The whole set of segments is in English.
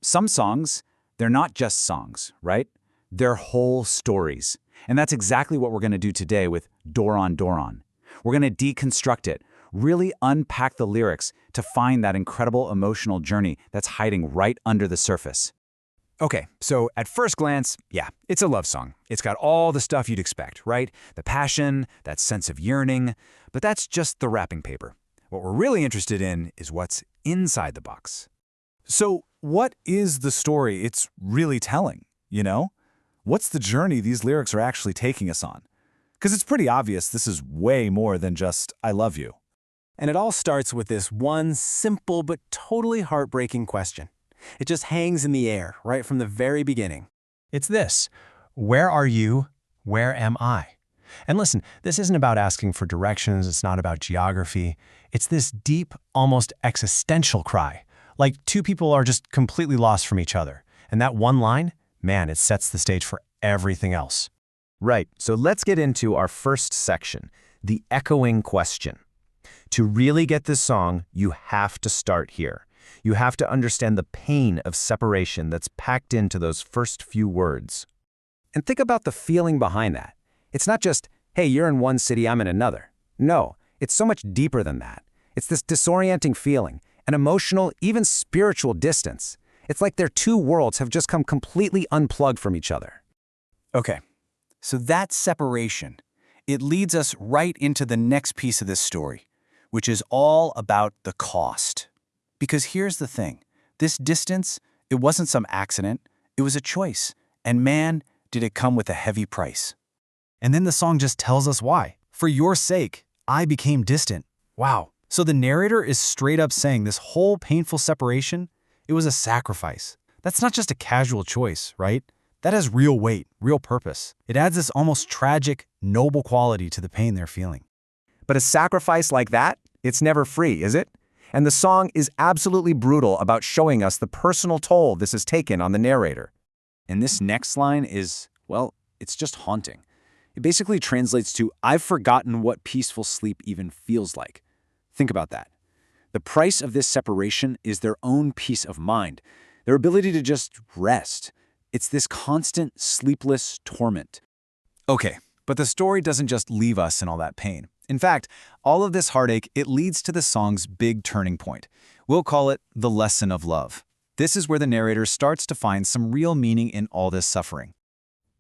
Some songs, they're not just songs, right? They're whole stories. And that's exactly what we're going to do today with Dooron Dooron. We're going to deconstruct it, really unpack the lyrics to find that incredible emotional journey that's hiding right under the surface. Okay, so at first glance, yeah, it's a love song. It's got all the stuff you'd expect, right? The passion, that sense of yearning, but that's just the wrapping paper. What we're really interested in is what's inside the box. So what is the story it's really telling, What's the journey these lyrics are actually taking us on? Because it's pretty obvious this is way more than just, I love you. And it all starts with this one simple but totally heartbreaking question. It just hangs in the air right from the very beginning. It's this: where are you? Where am I? And listen, this isn't about asking for directions. It's not about geography. It's this deep, almost existential cry. Like two people are just completely lost from each other. And that one line, man, it sets the stage for everything else. Right, so let's get into our first section, the echoing question. To really get this song, you have to start here. You have to understand the pain of separation that's packed into those first few words. And think about the feeling behind that. It's not just, hey, you're in one city, I'm in another. No, it's so much deeper than that. It's this disorienting feeling, an emotional, even spiritual distance. It's like their two worlds have just come completely unplugged from each other. Okay, so that separation, it leads us right into the next piece of this story, which is all about the cost. Because here's the thing, this distance, it wasn't some accident, it was a choice. And man, did it come with a heavy price. And then the song just tells us why. For your sake, I became distant. Wow. So the narrator is straight up saying this whole painful separation, it was a sacrifice. That's not just a casual choice, right? That has real weight, real purpose. It adds this almost tragic, noble quality to the pain they're feeling. But a sacrifice like that, it's never free, is it? And the song is absolutely brutal about showing us the personal toll this has taken on the narrator. And this next line is, well, it's just haunting. It basically translates to, I've forgotten what peaceful sleep even feels like. Think about that. The price of this separation is their own peace of mind, their ability to just rest. It's this constant, sleepless torment. Okay, but the story doesn't just leave us in all that pain. In fact, all of this heartache, it leads to the song's big turning point. We'll call it the lesson of love. This is where the narrator starts to find some real meaning in all this suffering.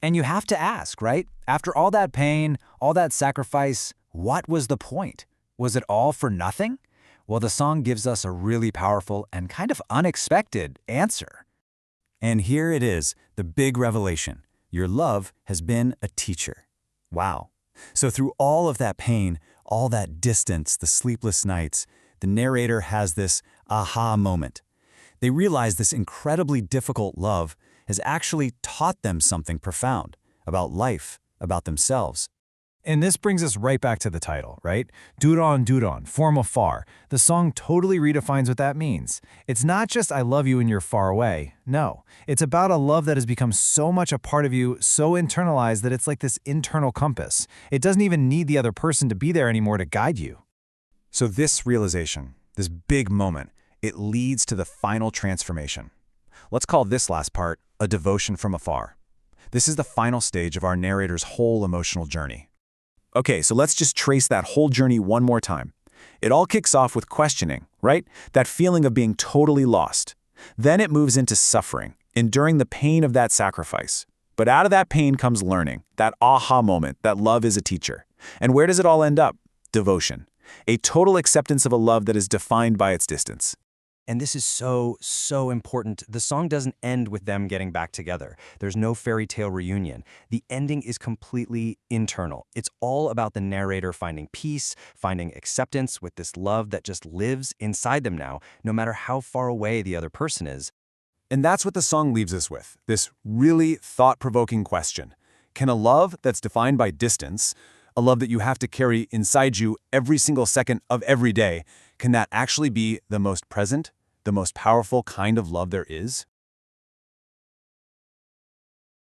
And you have to ask, right? After all that pain, all that sacrifice, what was the point? Was it all for nothing? Well, the song gives us a really powerful and kind of unexpected answer. And here it is, the big revelation. Your love has been a teacher. Wow. So through all of that pain, all that distance, the sleepless nights, the narrator has this aha moment. They realize this incredibly difficult love has actually taught them something profound about life, about themselves. And this brings us right back to the title, right? Dooron Dooron, from afar. The song totally redefines what that means. It's not just I love you and you're far away. No, it's about a love that has become so much a part of you, so internalized that it's like this internal compass. It doesn't even need the other person to be there anymore to guide you. So this realization, this big moment, it leads to the final transformation. Let's call this last part a devotion from afar. This is the final stage of our narrator's whole emotional journey. Okay, so let's just trace that whole journey one more time. It all kicks off with questioning, right? That feeling of being totally lost. Then it moves into suffering, enduring the pain of that sacrifice. But out of that pain comes learning, that aha moment, that love is a teacher. And where does it all end up? Devotion. A total acceptance of a love that is defined by its distance. And this is so important. The song doesn't end with them getting back together. There's no fairy tale reunion. The ending is completely internal. It's all about the narrator finding peace, finding acceptance with this love that just lives inside them now, no matter how far away the other person is. And that's what the song leaves us with, this really thought-provoking question. Can a love that's defined by distance, a love that you have to carry inside you every single second of every day, can that actually be the most present, the most powerful kind of love there is?